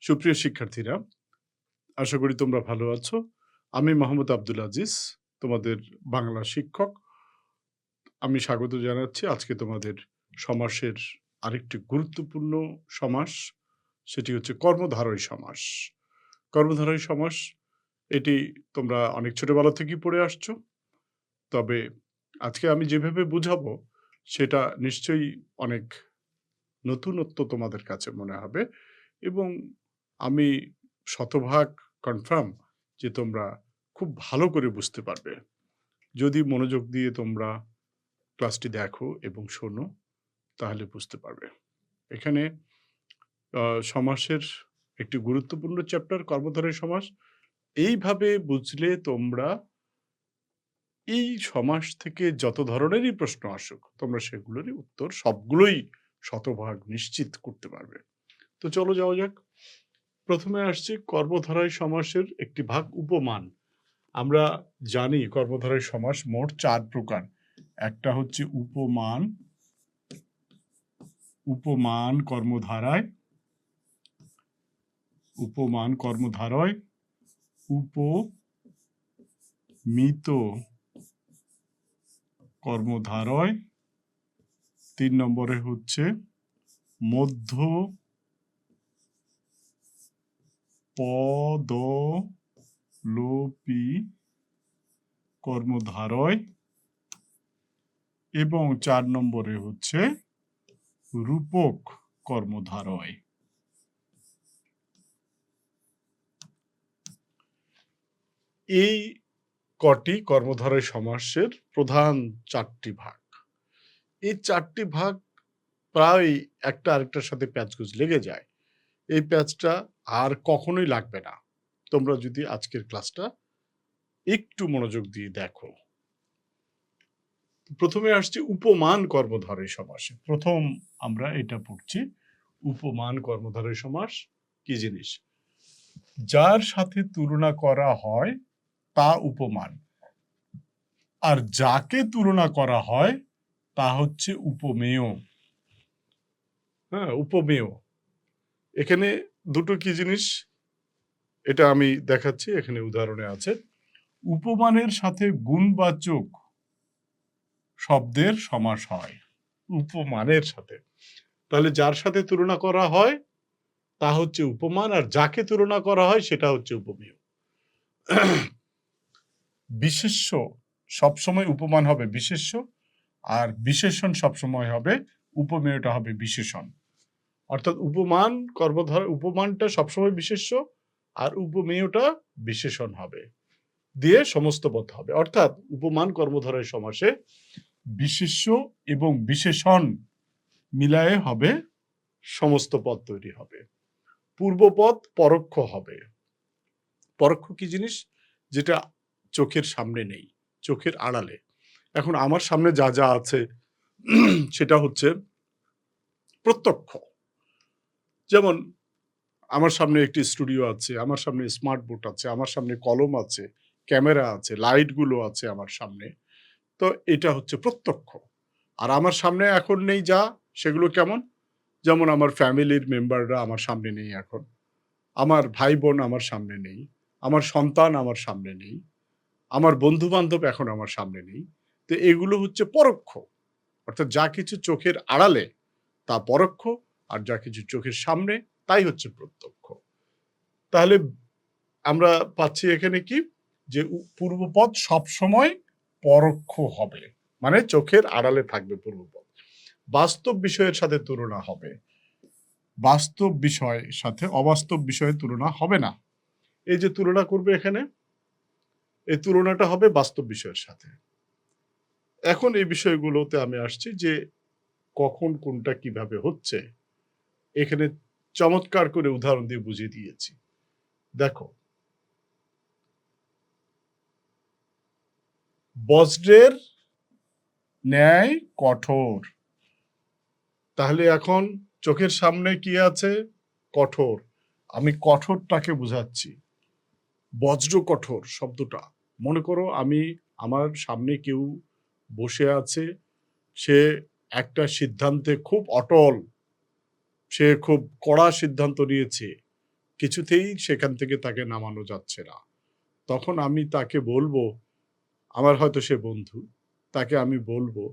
সুপ্রিয় শিক্ষার্থীরা, আশা করি তোমরা ভালো আছো। আমি মোহাম্মদ আব্দুল আজিজ, তোমাদের বাংলা শিক্ষক। আমি স্বাগত জানাচ্ছি আজকে তোমাদের সমাসের আরেকটি গুরুত্বপূর্ণ সমাস, সেটি হচ্ছে কর্মধারয় সমাস। কর্মধারয় সমাস এটি তোমরা অনেক ছোটবেলা থেকেই পড়ে আসছো। তবে আজকে আমি যেভাবে বুঝাবো সেটা নিশ্চয়ই অনেক নতুনত্ব তোমাদের কাছে মনে হবে এবং আমি শতভাগ কনফার্ম যে তোমরা খুব ভালো করে বুঝতে পারবে যদি মনোযোগ দিয়ে তোমরা ক্লাসটি দেখো এবং শোনো, তাহলে বুঝতে পারবে। এখানে সমাসের একটি গুরুত্বপূর্ণ চ্যাপ্টার কর্মধারয় সমাস। এইভাবে বুঝলে তোমরা এই সমাস থেকে যত ধরনেরই প্রশ্ন আসুক তোমরা সেগুলোরই উত্তর সবগুলোই শতভাগ নিশ্চিত করতে পারবে। তো চলো যাওয়া যাক। প্রথমে আসছে কর্মধারয় সমাসের একটি ভাগ উপমান। আমরা জানি কর্মধারয় সমাস মোট ৪ প্রকার। একটা হচ্ছে উপমান, উপমান কর্মধারায়, উপমান কর্মধারয়, উপমিত কর্মধারয়, ৩ নম্বরে হচ্ছে মধ্য পদলোপী কর্মধারয় এবং ৪ নম্বরে হচ্ছে রূপক কর্মধারয়। এই কটি কর্মধারয় সমাসের প্রধান ৪টি ভাগ। এই ৪টি ভাগ প্রায় একটা আরেকটার সাথে প্যাচগোজ লেগে যায়। এই প্যাচটা আর কখনোই লাগবে না তোমরা যদি আজকের ক্লাসটা একটু মনোযোগ দিয়ে দেখো। প্রথমে আসছে উপমান কর্মধারয় সমাসে। প্রথম আমরা এটা পড়ছি, উপমান কর্মধারয় সমাস কি জিনিস? যার সাথে তুলনা করা হয় তা উপমান, আর যাকে তুলনা করা হয় তা হচ্ছে উপমেয়। হ্যাঁ, উপমেয়। এখানে দুটো কি জিনিস এটা আমি দেখাচ্ছি, এখানে উদাহরণে আছে। উপমানের সাথে গুণবাচক শব্দের সমাস হয় উপমানের সাথে। তাহলে যার সাথে তুলনা করা হয় তা হচ্ছে উপমান, আর যাকে তুলনা করা হয় সেটা হচ্ছে উপমেয়। বিশেষ্য সবসময় উপমান হবে বিশেষ্য, আর বিশেষণ সবসময় হবে উপমেয়টা হবে বিশেষণ। অর্থাৎ উপমান উপমানটা সবসময় বিশেষ্য আর উপমেয়টা বিশেষণ হবে, দিয়ে সমস্ত পদ হবে। অর্থাৎ উপমান কর্মধারয় সমাসে বিশেষ্য এবং বিশেষণ মিলায়ে হবে সমস্ত পদ তৈরি হবে। পূর্বপদ পরোক্ষ হবে। পরোক্ষ কি জিনিস? যেটা চোখের সামনে নেই, চোখের আড়ালে। এখন আমার সামনে যা যা আছে সেটা হচ্ছে প্রত্যক্ষ। যেমন আমার সামনে একটি স্টুডিও আছে, আমার সামনে স্মার্ট বোর্ড আছে, আমার সামনে কলম আছে, ক্যামেরা আছে, লাইটগুলো আছে আমার সামনে। তো এটা হচ্ছে প্রত্যক্ষ। আর আমার সামনে এখন নেই যা, সেগুলো কেমন? যেমন আমার ফ্যামিলির মেম্বাররা আমার সামনে নেই এখন, আমার ভাই বোন আমার সামনে নেই, আমার সন্তান আমার সামনে নেই, আমার বন্ধু বান্ধব এখন আমার সামনে নেই। তো এগুলো হচ্ছে পরোক্ষ। অর্থাৎ যা কিছু চোখের আড়ালে তা পরোক্ষ, আর যা কিছু চোখের সামনে তাই হচ্ছে প্রত্যক্ষ। তাহলে আমরা পাচ্ছি এখানে কি, যে পূর্বপদ সবসময় পরোক্ষ হবে, মানে চোখের আড়ালে থাকবে পূর্বপদ। বাস্তব বিষয়ের সাথে তুলনা হবে, বাস্তব বিষয়ের সাথে অবাস্তব বিষয়ের তুলনা হবে না। এই যে তুলনা করবে এখানে, এই তুলনাটা হবে বাস্তব বিষয়ের সাথে। এখন এই বিষয়গুলোতে আমি আসছি যে কখন কোনটা কিভাবে হচ্ছে, এখানে চমৎকার করে উদাহরণ দিয়ে বুঝিয়ে দিয়েছি। দেখো, বজ্রের ন্যায় কঠোর। তাহলে এখন চোখের সামনে কি আছে? কঠোর। আমি কঠোরটাকে বুঝাচ্ছি। বজ্র কঠোর শব্দটা মনে করো, আমি আমার সামনে কেউ বসে আছে, সে একটা সিদ্ধান্তে খুব অটল, সে খুব কড়া সিদ্ধান্ত নিয়েছে, কিছুতেই সেখান থেকে তাকে নামানো যাচ্ছে না। তখন আমি তাকে বলবো, আমার হয়তো সে বন্ধু, তাকে আমি বলবো,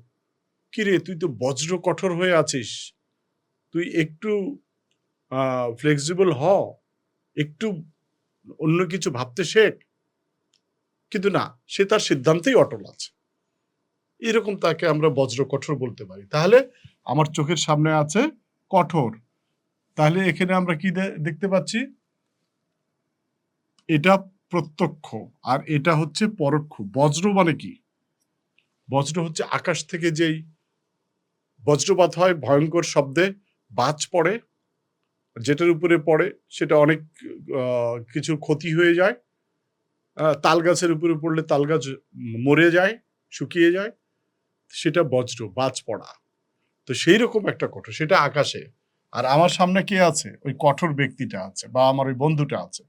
"কিরে তুই তো বজ্র কঠোর হয়ে আছিস। তুই একটু ফ্লেক্সিবল হ। একটু অন্য কিছু ভাবতে শেখ।" কিন্তু না, সে তার সিদ্ধান্তেই অটল আছে। এরকম তাকে আমরা বজ্র কঠোর বলতে পারি। তাহলে আমার চোখের সামনে আছে কঠোর। তাহলে এখানে আমরা কি দেখতে পাচ্ছি? এটা প্রত্যক্ষ আর এটা হচ্ছে পরোক্ষ। বজ্র মানে কি? বজ্র হচ্ছে আকাশ থেকে যেই বজ্রপাত হয়, ভয়ঙ্কর শব্দে বাজ পড়ে, যেটার উপরে পড়ে সেটা অনেক কিছু ক্ষতি হয়ে যায়। তাল গাছের উপরে পড়লে তাল গাছ মরে যায়, শুকিয়ে যায়। সেটা বজ্র, বাজ পড়া। তো সেই রকম একটা কঠোর, সেটা আকাশে। আর আমার সামনে কে আছে? ওই কঠোর ব্যক্তিটা আছে বা আমার ওই বন্ধুটা আছে।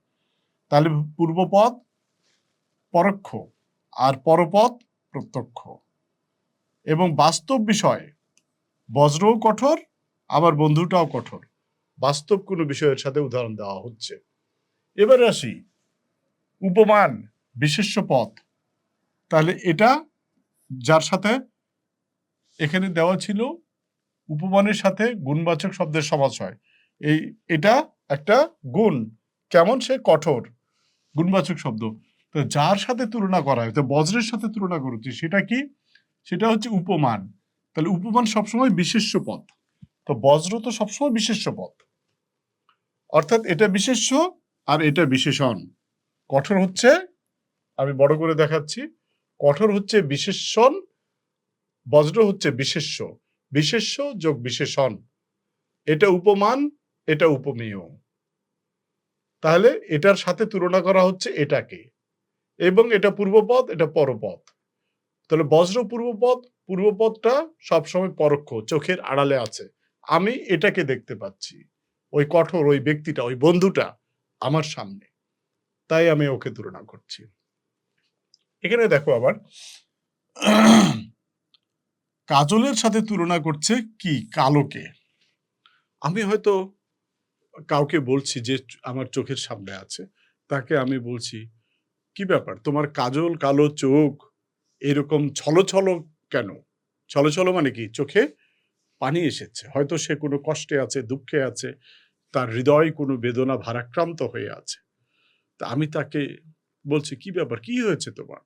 তাহলে পূর্বপদ পরোক্ষ আর পরপদ প্রত্যক্ষ। এবং বাস্তব বিষয় বজ্রও কঠোর, আবার বন্ধুটাও কঠোর। বাস্তব কোনো বিষয়ের সাথে উদাহরণ দেওয়া হচ্ছে। এবারে আসি উপমান বিশেষ্য পদ। তাহলে এটা যার সাথে এখানে দেওয়া ছিল উপমানের সাথে গুণবাচক শব্দের সমাস হয়। এটা একটা গুণ, কেমন? সে কঠোর, গুণবাচক শব্দ। তো যার সাথে তুলনা করা হয়, তো বজ্রের সাথে তুলনা করছি, সেটা কি? সেটা হচ্ছে উপমান। তাহলে উপমান সবসময় বিশেষ্য পদ। তো বজ্র তো সবসময় বিশেষ্য পদ, অর্থাৎ এটা বিশেষ্য আর এটা বিশেষণ। কঠোর হচ্ছে, আমি বড় করে দেখাচ্ছি, কঠোর হচ্ছে বিশেষণ, বজ্র হচ্ছে বিশেষ্য। বিশেষ্য যোগ বিশেষণ, এটা উপমান, এটা উপমেয়। তাহলে এটার সাথে তুলনা করা হচ্ছে এটাকে, এবং এটা পূর্বপদ, এটা পরপদ। তাহলে বজ্র পূর্বপদ, পূর্বপদটা সবসময় পরোক্ষ, চোখের আড়ালে আছে। আমি এটাকে দেখতে পাচ্ছি, ওই কঠোর ওই ব্যক্তিটা, ওই বন্ধুটা আমার সামনে, তাই আমি ওকে তুলনা করছি। এখানে দেখো আবার কাজলের সাথে তুলনা করছে কি? কালোকে। আমি হয়তো কাউকে বলছি যে আমার চোখের সামনে আছে, তাকে আমি বলছি, কি ব্যাপার তোমার কাজল কালো চোখ এরকম ছলছল কেন? ছলছল মানে কি? চোখে পানি এসেছে, হয়তো সে কোনো কষ্টে আছে, দুঃখে আছে, তার হৃদয় কোনো বেদনা ভারাক্রান্ত হয়ে আছে। তা আমি তাকে বলছি, কি ব্যাপার, কি হয়েছে তোমার?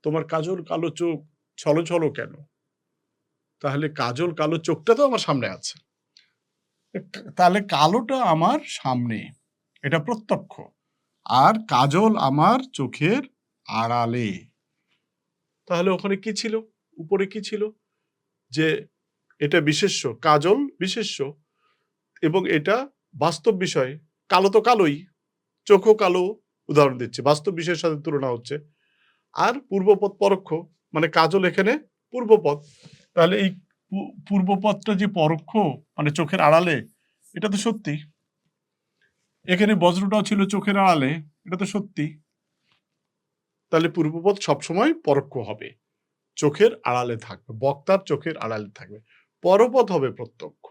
তোমার কাজল কালো চোখ ছলছল কেন? তাহলে কাজল কালো চোখটা তো আমার সামনে আছে, তাহলে কালোটা আমার সামনে, এটা প্রত্যক্ষ, আর কাজল আমার চোখের আড়ালে। তাহলে ওখানে কি ছিল? উপরে কি ছিল? যে এটা বিশেষ্য, কাজল বিশেষ্য, এবং এটা বাস্তব বিষয়। কালো তো কালোই, চোখও কালো, উদাহরণ দিচ্ছে, বাস্তব বিষয়ের সাথে তুলনা হচ্ছে। আর পূর্বপদ পরোক্ষ, মানে কাজল এখানে পূর্বপদ। তাহলে এই পূর্বপদটা যে পরোক্ষ, মানে চোখের আড়ালে, এটা তো সত্যি। এখানে বজ্রটাও ছিল চোখের আড়ালে, এটা তো সত্যি। তাহলে পূর্বপদ সবসময় পরোক্ষ হবে, চোখের আড়ালে থাকবে, বক্তার চোখের আড়ালে থাকবে। পরপদ হবে প্রত্যক্ষ,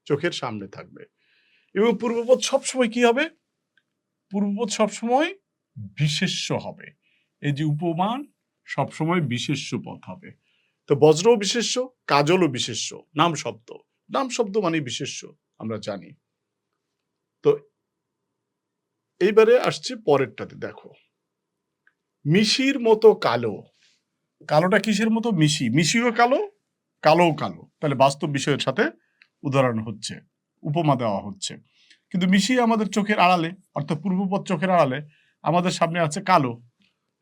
চোখের সামনে থাকবে। এবং পূর্বপদ সবসময় কি হবে? পূর্বপদ সবসময় বিশেষ্য হবে। এই যে উপমান সবসময় বিশেষ্য পদ হবে। তো বজ্রও বিশেষ্য, কাজলও বিশেষ্য, নাম শব্দ। নাম শব্দ মানে বিশেষ্য, আমরা জানি। তো এইবারে আসছে পরেরটাতে, দেখো মিশির মতো কালো। কালোটা কিসের মতো? মিশি, মিশিও কালো, কালোও কালো। তাহলে বাস্তব বিষয়ের সাথে উদাহরণ হচ্ছে, উপমা দেওয়া হচ্ছে। কিন্তু মিশি আমাদের চোখের আড়ালে, অর্থাৎ পূর্বপদ চোখের আড়ালে, আমাদের সামনে আছে কালো।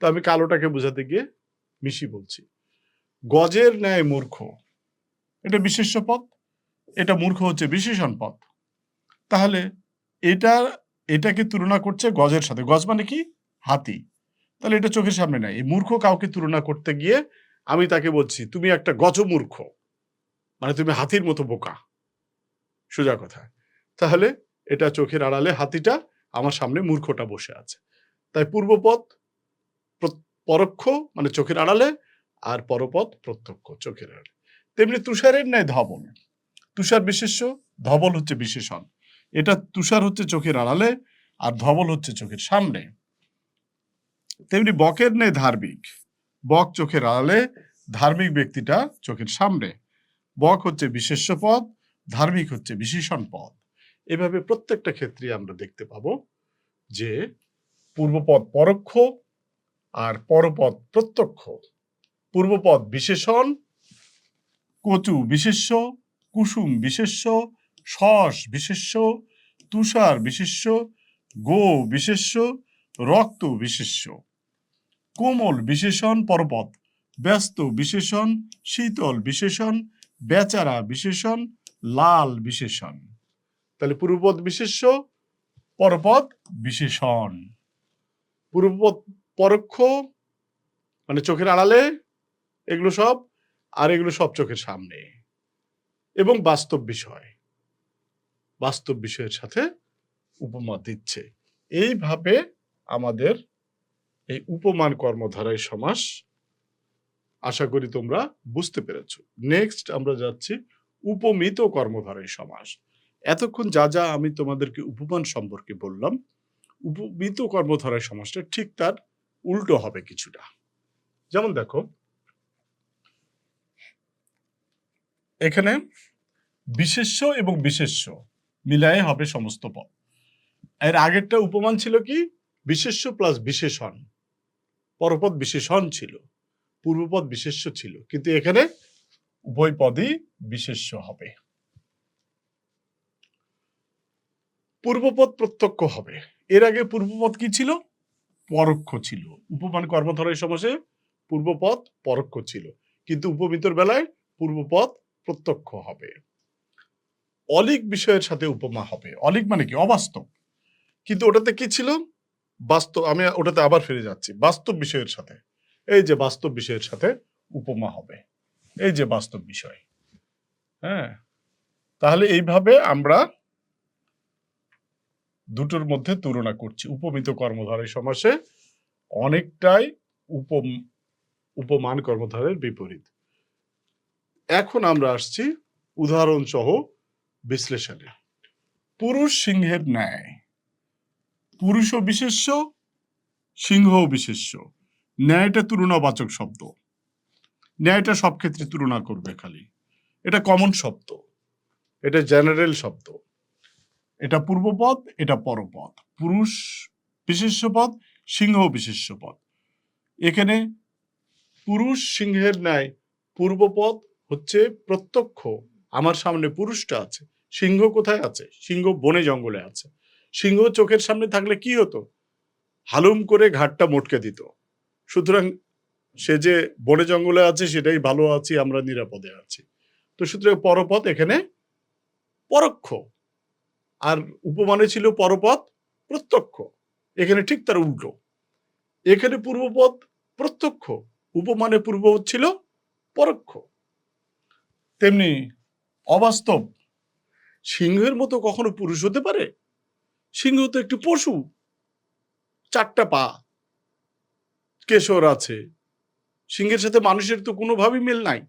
তো আমি কালোটাকে বোঝাতে গিয়ে মিশি বলছি। গজের ন্যায় মূর্খ, এটা বিশেষ্য পদ, এটা মূর্খ হচ্ছে বিশেষণ পদ। তাহলে এটা এটাকে তুলনা করছে গজের সাথে। গজ মানে কি? হাতি। তাহলে এটা চোখের সামনে নাই। এই মূর্খ কাউকে তুলনা করতে গিয়ে আমি তাকে বলছি, তুমি একটা গজমূর্খ, মানে তুমি হাতির মতো বোকা, সোজা কথা। তাহলে এটা চোখের আড়ালে হাতিটা, আমার সামনে মূর্খটা বসে আছে। তাই পূর্বপদ পরোক্ষ মানে চোখের আড়ালে, আর পরপদ প্রত্যক্ষ চোখের আড়ালে। তেমনি তুষারের ন্যায় ধবল। তুষার বিশেষ্য, ধবল হচ্ছে বিশেষণ। এটা তুষার হচ্ছে চোখের আড়ালে, আর ধবল হচ্ছে চোখের সামনে। তেমনি বকের নেই ধার্মিক, বক চোখের আড়ালে, ধার্মিক ব্যক্তিটা চোখের সামনে। বক হচ্ছে বিশেষ্য পদ, ধার্মিক হচ্ছে বিশেষণ পদ। এভাবে প্রত্যেকটা ক্ষেত্রে আমরা দেখতে পাবো যে পূর্বপদ পরোক্ষ আর পরপদ প্রত্যক্ষ। পূর্বপদ বিশেষণ, কচু বিশেষ্য, কুসুম বিশেষ্য, শস বিশেষ্য, তুষার বিশেষ্য, গো বিশেষ্য, রক্ত বিশেষ্য। কোমল বিশেষণ পরপদ, ব্যস্ত বিশেষণ, শীতল বিশেষণ, বেচারা বিশেষণ, লাল বিশেষণ। তাহলে পূর্বপদ বিশেষ্য, পরপদ বিশেষণ। পূর্বপদ পরোক্ষ মানে চোখের আড়ালে, এগুলো সব, আর এগুলো সব চোখের সামনে। এবং বাস্তব বিষয়, বাস্তব বিষয়ের সাথে উপমা দিচ্ছে। এইভাবে আমাদের এই উপমান কর্মধারয় সমাস, আশা করি তোমরা বুঝতে পেরেছ। নেক্সট আমরা যাচ্ছি উপমিত কর্মধারয় সমাস। এতক্ষণ যা যা আমি তোমাদেরকে উপমান সম্পর্কে বললাম, উপমিত কর্মধারয় সমাসটা ঠিক তার উল্টো হবে কিছুটা। যেমন দেখো, এখানে বিশেষ্য এবং বিশেষ্য মিলায়ে হবে সমস্ত পদ। এর আগেরটা উপমান ছিল কি, বিশেষ্য প্লাস বিশেষণ, পরপদ বিশেষণ ছিল, পূর্বপদ বিশেষ্য ছিল, কিন্তু এখানে উভয় পদই বিশেষ্য হবে। পূর্বপদ প্রত্যক্ষ হবে। এর আগে পূর্বপদ কি ছিল? পরোক্ষ ছিল। উপমান কর্মধারয় সমাসে পূর্বপদ পরোক্ষ ছিল, কিন্তু উপমিতর বেলায় পূর্বপদ প্রত্যক্ষ হবে। অলিক বিষয়ের সাথে উপমা হবে। অলিক মানে কি? অবাস্তব। কিন্তু ওটাতে কি ছিল? বাস্তব। আমি ওটাতে আবার ফিরে যাচ্ছি, বাস্তব বিষয়ের সাথে। এই যে বাস্তব বিষয়ের সাথে উপমা হবে, এই যে বাস্তব বিষয়। হ্যাঁ, তাহলে এইভাবে আমরা দুটোর মধ্যে তুলনা করছি। উপমিত কর্মধারয় সমাসে অনেকটাই উপমান কর্মধারয়ের বিপরীত। এখন আমরা আসছি উদাহরণ সহ বিশ্লেষণে। পুরুষ সিংহের ন্যায়। পুরুষও বিশেষ্য, সিংহও বিশেষ্য। ন্যায়টা তুলনাবাচক শব্দ। ন্যায়টা সব ক্ষেত্রে তুলনা করবে খালি, এটা কমন শব্দ, এটা জেনারেল শব্দ। এটা পূর্বপদ, এটা পরপদ। পুরুষ বিশেষ্য পদ, সিংহ বিশেষ্য পদ। এখানে পুরুষ সিংহের ন্যায়, পূর্বপদ হচ্ছে প্রত্যক্ষ। আমার সামনে পুরুষটা আছে, সিংহ কোথায় আছে? সিংহ বনে জঙ্গলে আছে। সিংহ চোখের সামনে থাকলে কি হতো? হালুম করে ঘাটটা মটকে দিত। সুতরাং সে যে বনে জঙ্গলে আছে সেটাই ভালো আছি, আমরা নিরাপদে আছি। তো সুতরাং পরপদ এখানে পরোক্ষ, আর উপমানে ছিল পরপদ প্রত্যক্ষ। এখানে ঠিক তার উল্টো। এখানে পূর্বপদ প্রত্যক্ষ, উপমানে পূর্বপদ ছিল পরোক্ষ। তেমনি অবাস্তব। সিংহের মতো কখনো পুরুষ হতে পারে? সিংহ তো একটি পশু, 4টা পা, কেশর আছে। সিংহের সাথে মানুষের তো কোনোভাবেই মিল নাই।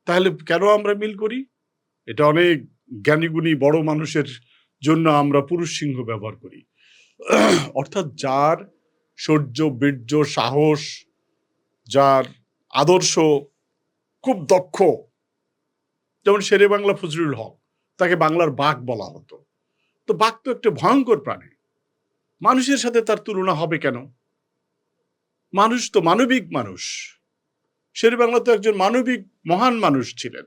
তাহলে কেন আমরা মিল করি? এটা অনেক জ্ঞানীগুণী বড় মানুষের জন্য আমরা পুরুষ সিংহ ব্যবহার করি। অর্থাৎ যার শৌর্য, বীর্য, সাহস, যার আদর্শ খুব দক্ষ, যেমন শেরে বাংলা ফজলুল হক, তাকে বাংলার বাঘ বলা হতো। তো বাঘ তো একটা ভয়ঙ্কর প্রাণী, মানুষের সাথে তার তুলনা হবে কেন? মানুষ তো মানবিক মানুষ। শেরে বাংলা তো একজন মানবিক মহান মানুষ ছিলেন,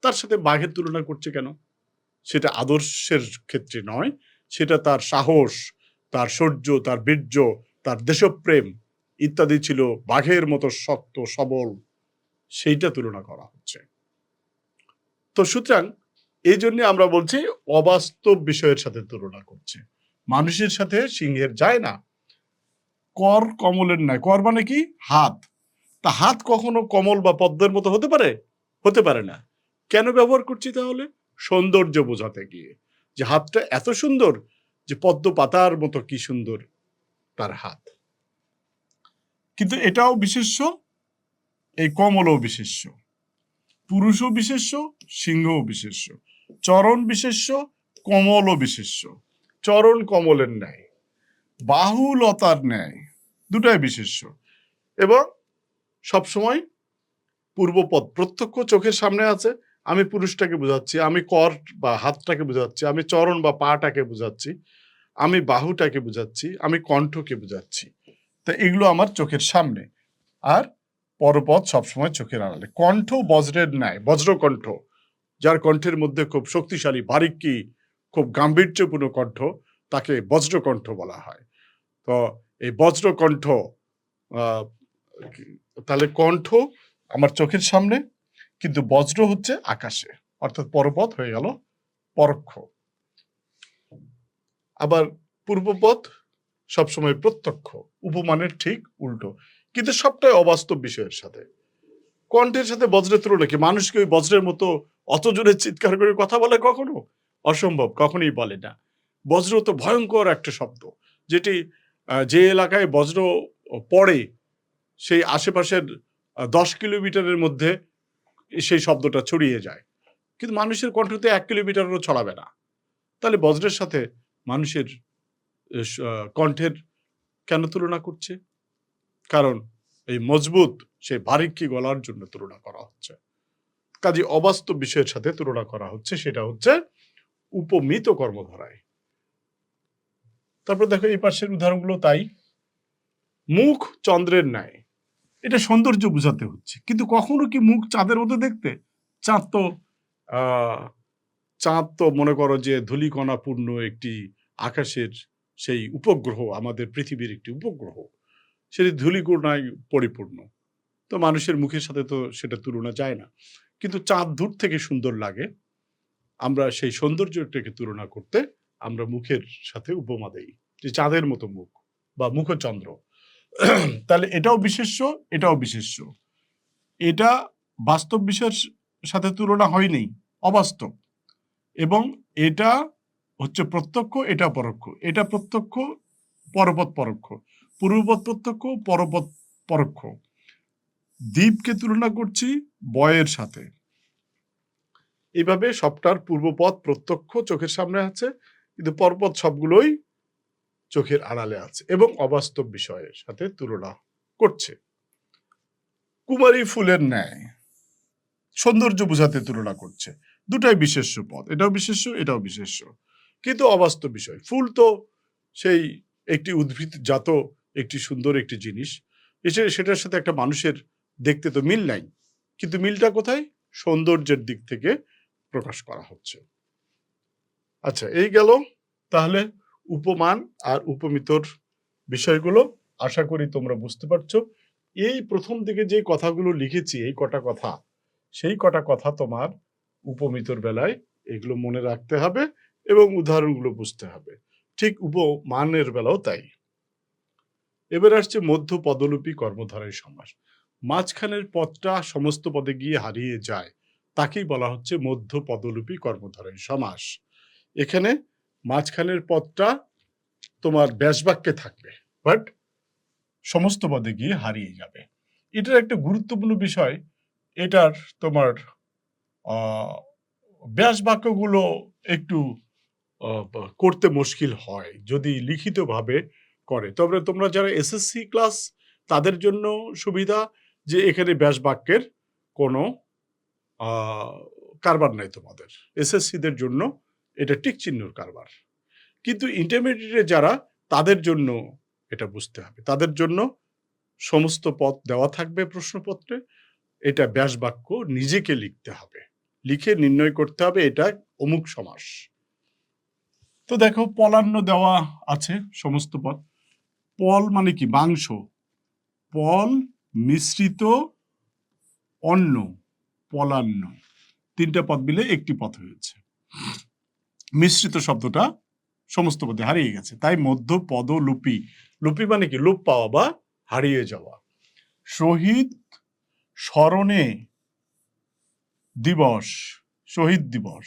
তার সাথে বাঘের তুলনা করছে কেন? সেটা আদর্শের ক্ষেত্রে নয়, সেটা তার সাহস, তার শৌর্য, তার বীর্য, তার দেশপ্রেম ইত্যাদি ছিল বাঘের মতো শক্ত সবল, সেইটা তুলনা করা হচ্ছে। তো সুতরাং এই জন্য আমরা বলছি অবাস্তব বিষয়ের সাথে তুলনা করছে। মানুষের সাথে সিংহের যায় না। কর কমলের নাই। কর মানে কি? হাত। তা হাত কখনো কমল বা পদ্মের মতো হতে পারে? হতে পারে না। কেন ব্যবহার করছি তাহলে? সৌন্দর্য বোঝাতে গিয়ে, যে হাতটা এত সুন্দর, যে পদ্ম পাতার মতো কি সুন্দর তার হাত। কিন্তু এটাও বিশেষ্য, এই কমলও বিশেষ্য। পুরুষও বিশেষ্য, সিংহও বিশেষ্য। চরণ বিশেষ্য, কমলও বিশেষ্য। চরণ কমলের ন্যায়। বাহুলতার ন্যায়, দুটাই বিশেষ্য। এবং সবসময় পূর্বপদ প্রত্যক্ষ চোখের সামনে আছে, আমি পুরুষটাকে বোঝাচ্ছি, আমি কর বা হাতটাকে বোঝাচ্ছি, আমি চরণ বা পাটাকে বোঝাচ্ছি, আমি বাহুটাকে বোঝাচ্ছি, আমি কণ্ঠকে বোঝাচ্ছি। তা এগুলো আমার চোখের সামনে। আর পরপদ সবসময় চোখের আড়ালে। কণ্ঠ বজ্রের ন্যায়, বজ্রকণ্ঠ, যার কণ্ঠের মধ্যে খুব শক্তিশালী বারিক্কি, খুব গাম্ভীর্যপূর্ণ কণ্ঠ, তাকে বজ্রকণ্ঠ বলা হয়। তো এই বজ্রকণ্ঠ, তাহলে কণ্ঠ আমার চোখের সামনে, কিন্তু বজ্র হচ্ছে আকাশে, অর্থাৎ পরপদ হয়ে গেল পরোক্ষ। আবার পূর্বপদ সবসময় প্রত্যক্ষ, উপমানের ঠিক উল্টো, কিন্তু সবটাই অবাস্তব বিষয়ের সাথে। কণ্ঠের সাথে বজ্রের তুলনা কি? মানুষ কি ওই বজ্রের মতো অত জোরে চিৎকার করে কথা বলে কখনো? অসম্ভব, কখনোই বলে না। বজ্র তো ভয়ঙ্কর একটা শব্দ, যেটি যে এলাকায় বজ্র পড়ে সেই আশেপাশের 10 কিলোমিটারের মধ্যে সেই শব্দটা ছড়িয়ে যায়। কিন্তু মানুষের কণ্ঠতে 1 কিলোমিটারও ছড়াবে না। তাহলে বজ্রের সাথে মানুষের কণ্ঠের কেন তুলনা করছে? কারণ এই মজবুত সেই বারিক্কি গলার জন্য তুলনা করা হচ্ছে। কাজে অবাস্তব বিষয়ের সাথে তুলনা করা হচ্ছে, সেটা হচ্ছে উপমিত কর্মধারায়। তারপর দেখো এই পাশের উদাহরণগুলো তাই। মুখ চন্দ্রের ন্যায়, এটা সৌন্দর্য বোঝাতে হচ্ছে, কিন্তু কখনো কি মুখ চাঁদের মতো দেখতে? চাঁদ তো চাঁদ তো মনে করো যে ধূলিকণাপূর্ণ একটি আকাশের সেই উপগ্রহ, আমাদের পৃথিবীর একটি উপগ্রহ, সেটি ধূলিকণায় পরিপূর্ণ। তো মানুষের মুখের সাথে তো সেটা তুলনা যায় না, কিন্তু চাঁদ দূর থেকে সুন্দর লাগে। আমরা সেই সৌন্দর্যটাকে তুলনা করতে আমরা মুখের সাথে উপমা দেই, যে চাঁদের মতো মুখ বা মুখচন্দ্র। তাহলে এটাও বিশেষ্য, এটাও বিশেষ্য। এটা বাস্তব বিষয়ের সাথে তুলনা হয়নি, অবাস্তব। এবং এটা হচ্ছে প্রত্যক্ষ, এটা পরোক্ষ। এটা প্রত্যক্ষ, পরপদ পরোক্ষ। পূর্বপদ প্রত্যক্ষ, পরপদ পরোক্ষ। দ্বীপকে তুলনা করছি বয়ের সাথে। এইভাবে সবটার পূর্বপদ প্রত্যক্ষ চোখের সামনে আছে, কিন্তু পরপদ সবগুলোই চোখের আড়ালে আছে এবং অবাস্তব বিষয়ের সাথে তুলনা করছে। কুমারী ফুলের ন্যায়, সৌন্দর্য বোঝাতে তুলনা করছে। দুটাই বিশেষ্য পদ, এটাও বিশেষ্য, এটাও বিশেষ্য, কিন্তু অবাস্তব বিষয়। ফুল তো সেই একটি উদ্ভিদ জাত একটি সুন্দর একটি জিনিস, এসে সেটার সাথে একটা মানুষের দেখতে তো মিল নাই, কিন্তু মিলটা কোথায়? সৌন্দর্যের দিক থেকে প্রকাশ করা হচ্ছে। আচ্ছা, এই গেল তাহলে উপমান আর উপমিতর বিষয়গুলো। আশা করি তোমরা বুঝতে পারছো। এই প্রথম দিকে যে কথাগুলো লিখেছি, এই কটা কথা, সেই কটা কথা তোমার উপমিতর বেলায় এগুলো মনে রাখতে হবে এবং উদাহরণগুলো বুঝতে হবে। ঠিক উপমানের বেলাও তাই। এবার আসছে মধ্য পদলোপী কর্মধারয় সমাস। মাঝখানের পদটা সমস্ত পদে গিয়ে হারিয়ে যায়, তাকেই বলা হচ্ছে মধ্য পদলোপী কর্মধারয় সমাস। এখানে মাঝখানের পদটা তোমার ব্যাসবাক্যে থাকবে, বাট সমস্ত পদে গিয়ে হারিয়ে যাবে। এটার একটা গুরুত্বপূর্ণ বিষয়। এটার তোমার ব্যাস বাক্যগুলো একটু করতে মুশকিল হয় যদি লিখিতভাবে করে। তবে তোমরা যারা এসএসসি ক্লাস, তাদের জন্য সুবিধা যে এখানে ব্যাস বাক্যের কোনো কারবার নাই তোমাদের। এসএসসিদের জন্য এটা টিক চিহ্নর কারবার। কিন্তু ইন্টারমিডিয়েটে যারা, তাদের জন্য এটা বুঝতে হবে। তাদের জন্য সমস্ত পদ দেওয়া থাকবে প্রশ্নপত্রে। এটা ব্যাস বাক্য নিজেকে লিখতে হবে, লিখে নির্ণয় করতে হবে এটা অমুক সমাস। তো দেখো পলান্ন দেওয়া আছে সমস্ত পদ। পল মানে কি? মাংস। পল মিশ্রিত অন্ন, পলান্ন, তিনটা পদ মিলে একটি পদ হয়েছে। মিশ্রিত শব্দটা সমস্ত পদে হারিয়ে গেছে, তাই মধ্য পদ লুপি। লুপি মানে কি? লোপ পাওয়া বা হারিয়ে যাওয়া। শহীদ স্মরণে দিবস, শহীদ দিবস,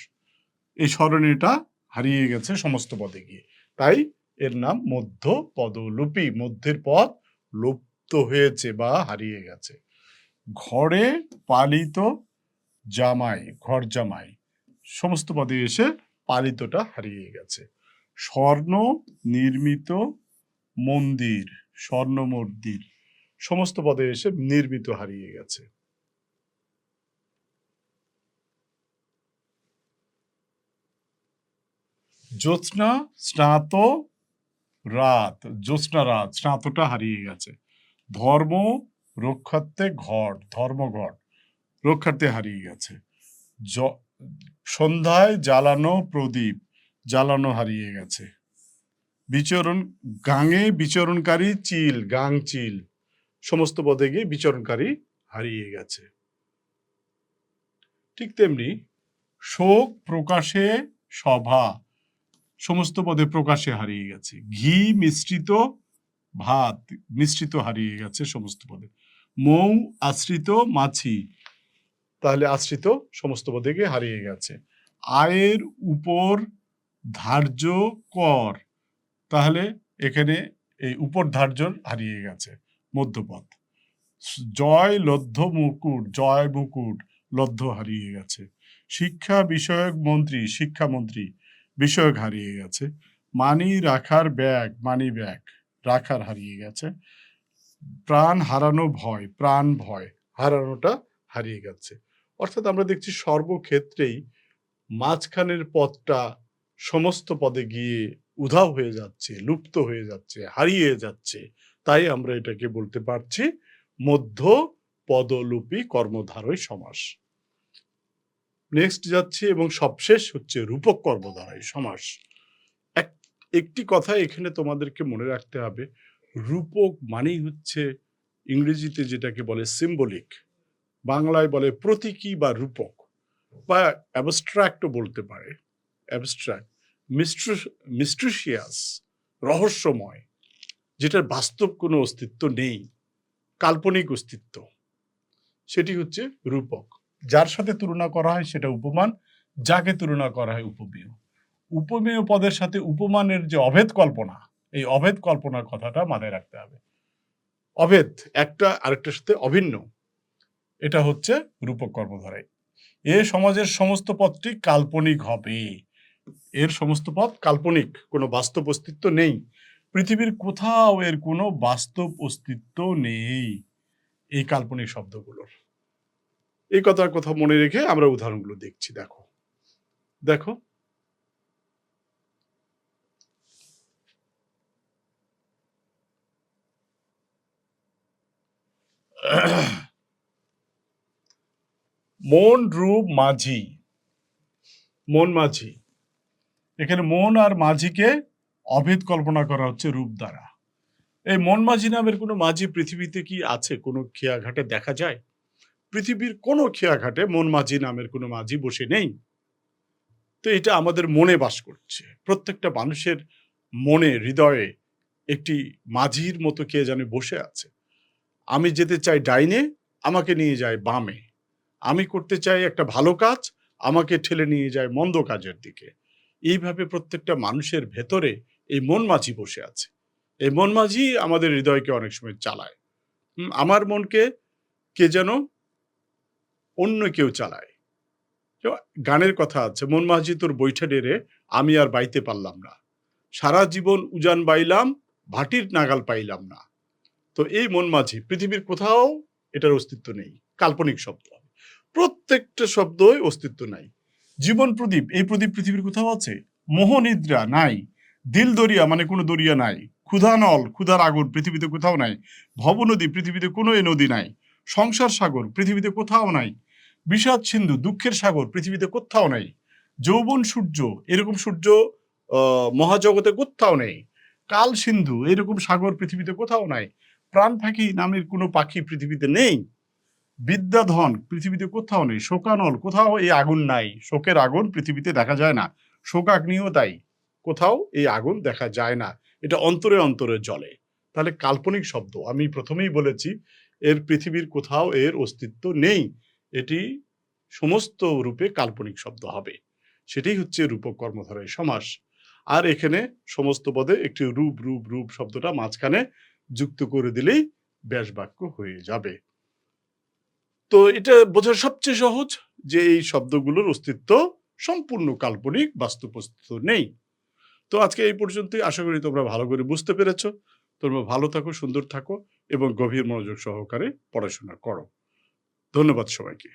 এই স্মরণেটা হারিয়ে গেছে সমস্ত পদে গিয়ে, তাই এর নাম মধ্য পদলোপী। মধ্যের পদ লুপ্ত হয়েছে বা হারিয়ে গেছে। ঘরে পালিত জামাই, ঘর জামাই, সমস্ত পদে এসে পালিতটা হারিয়ে গেছে। স্বর্ণ নির্মিত মন্দির, স্বর্ণমন্দির সমস্ত পদে এসে নির্মিত হারিয়ে গেছে। জ্যোৎস্না, স্নাত রাত, জ্যোৎস্না রাত, স্নাতটা হারিয়ে গেছে। ধর্ম রক্ষার্থে ঘট, ধর্মঘট রক্ষার্থে হারিয়ে গেছে। সন্ধ্যায় জ্বালানো প্রদীপ, জ্বালানো হারিয়ে গেছে। বিচরণ, গাঙে বিচরণকারী চিল, গাং চিল সমস্ত পদে গিয়ে বিচরণকারী হারিয়ে গেছে। ঠিক তেমনি শোক প্রকাশে সভা সমস্ত পদে প্রকাশে হারিয়ে গেছে। ঘি মিশ্রিত ভাত, মিশ্রিত হারিয়ে গেছে সমস্ত পদে। মৌ আশ্রিত মাছি, তাহলে আশ্রিত সমস্ত পদে গিয়ে হারিয়ে গেছে। আয়ের উপর ধার্য কর, তাহলে এখানে এই উপর ধার্য হারিয়ে গেছে মধ্যপদ। জয় লব্ধ মুকুট, জয় মুকুট লব্ধ হারিয়ে গেছে। শিক্ষা বিষয়ক মন্ত্রী, শিক্ষামন্ত্রী বিষয়ক হারিয়ে গেছে। মানি রাখার ব্যাগ, মানি ব্যাগ রাখার হারিয়ে গেছে। প্রাণ হারানো ভয়, প্রাণ ভয় হারানোটা হারিয়ে গেছে। অর্থাৎ আমরা দেখছি সর্বক্ষেত্রেই মাঝখানের পদটা সমস্ত পদে গিয়ে উধাও হয়ে যাচ্ছে, লুপ্ত হয়ে যাচ্ছে, হারিয়ে যাচ্ছে। তাই আমরা এটাকে বলতে পারছি মধ্য পদলোপী কর্মধারয় সমাস। নেক্সট যাচ্ছে এবং সবশেষ হচ্ছে রূপক কর্মধারয় সমাস। একটি কথা এখানে তোমাদেরকে মনে রাখতে হবে, রূপক মানেই হচ্ছে ইংরেজিতে যেটাকে বলে সিম্বলিক, বাংলায় বলে প্রতীকী বা রূপক, বা অ্যাবস্ট্রাক্টও বলতে পারে। অ্যাবস্ট্রাক্ট, মিস্ট্রিশিয়াস, রহস্যময়, যেটার বাস্তব কোনো অস্তিত্ব নেই, কাল্পনিক অস্তিত্ব, সেটি হচ্ছে রূপক। যার সাথে তুলনা করা হয় সেটা উপমান, যাকে তুলনা করা হয় উপমেয়। উপমেয় পদের সাথে উপমানের যে অভেদ কল্পনা, এই অভেদ কল্পনার কথাটা মাথায় রাখতে হবে। অভেদ, একটা আরেকটার সাথে অভিন্ন, এটা হচ্ছে রূপক কর্মধারয়। এ সমাজের সমস্ত পদটি কাল্পনিক হবে, এর সমস্ত পদ কাল্পনিক, কোনো বাস্তব অস্তিত্ব নেই। পৃথিবীর কোথাও এর কোনো বাস্তব অস্তিত্ব নেই এই কাল্পনিক শব্দগুলোর। এই কথার কথা মনে রেখে আমরা উদাহরণগুলো দেখছি। দেখো দেখো মন রূপ মাঝি, মন মাঝি, এখানে মন আর মাঝিকে অভেদ কল্পনা করা হচ্ছে রূপ দ্বারা। এই মন মাঝি নামের কোনো মাঝি পৃথিবীতে কি আছে? কোনো খেয়াঘাটে দেখা যায়? পৃথিবীর কোনো খেয়াঘাটে মন মাঝি নামের কোনো মাঝি বসে নেই। তো এটা আমাদের মনে বাস করছে। প্রত্যেকটা মানুষের মনে, হৃদয়ে একটি মাঝির মতো কে যেন বসে আছে। আমি যেতে চাই ডাইনে, আমাকে নিয়ে যায় বামে। আমি করতে চাই একটা ভালো কাজ, আমাকে ঠেলে নিয়ে যায় মন্দ কাজের দিকে। এইভাবে প্রত্যেকটা মানুষের ভেতরে এই মন মাঝি বসে আছে। এই মন মাঝি আমাদের হৃদয়কে অনেক সময় চালায়। আমার মনকে কে যেন অন্য কেউ চালায়। গানের কথা আছে, মন মাঝি তোর বৈঠা ডেরে আমি আর বাইতে পারলাম না, সারা জীবন উজান বাইলাম ভাটির নাগাল পাইলাম না। তো এই মন মাঝি পৃথিবীর কোথাও এটার অস্তিত্ব নেই, কাল্পনিক শব্দ। প্রত্যেকটা শব্দই অস্তিত্ব নাই। জীবন প্রদীপ, এই প্রদীপ পৃথিবীর কোথাও আছে? মোহনিদ্রা নাই। দিল দরিয়া মানে কোনো দরিয়া নাই। ক্ষুধা নল, ক্ষুধার আগুন পৃথিবীতে কোথাও নাই। ভবনদী, পৃথিবীতে কোনো এ নদী নাই। সংসার সাগর পৃথিবীতে কোথাও নাই। বিষাদ সিন্ধু, দুঃখের সাগর পৃথিবীতে কোথাও নাই। যৌবন সূর্য, এরকম সূর্য মহাজগতে কোথাও নেই। কাল সিন্ধু, এরকম সাগর পৃথিবীতে কোথাও নাই। প্রাণ পাখি নামের কোনো পাখি পৃথিবীতে নেই। বিদ্যাধন পৃথিবীতে কোথাও নেই। শোকানল, কোথাও এই আগুন নাই। শোকের আগুন পৃথিবীতে দেখা যায় না। শোকাগ্নিও তাই, কোথাও এই আগুন দেখা যায় না। এটা অন্তরে অন্তরে জ্বলে। তাহলে কাল্পনিক শব্দ, আমি প্রথমেই বলেছি এর পৃথিবীর কোথাও এর অস্তিত্ব নেই। এটি সমস্ত রূপে কাল্পনিক শব্দ হবে। সেটাই হচ্ছে রূপক কর্মধারয় সমাস। আর এখানে সমস্ত পদে একটি রূপ রূপ রূপ শব্দটা মাঝখানে যুক্ত করে দিলেই ব্যাস বাক্য হয়ে যাবে। তো এটা বোঝা সবচেয়ে সহজ যে এই শব্দগুলোর অস্তিত্ব সম্পূর্ণ কাল্পনিক, বাস্তব অস্তিত্ব নেই। তো আজকে এই পর্যন্তই, আশা করি তোমরা ভালো করে বুঝতে পেরেছো। তোমরা ভালো থাকো, সুন্দর থাকো এবং গভীর মনোযোগ সহকারে পড়াশোনা করো। ধন্যবাদ সবাইকে।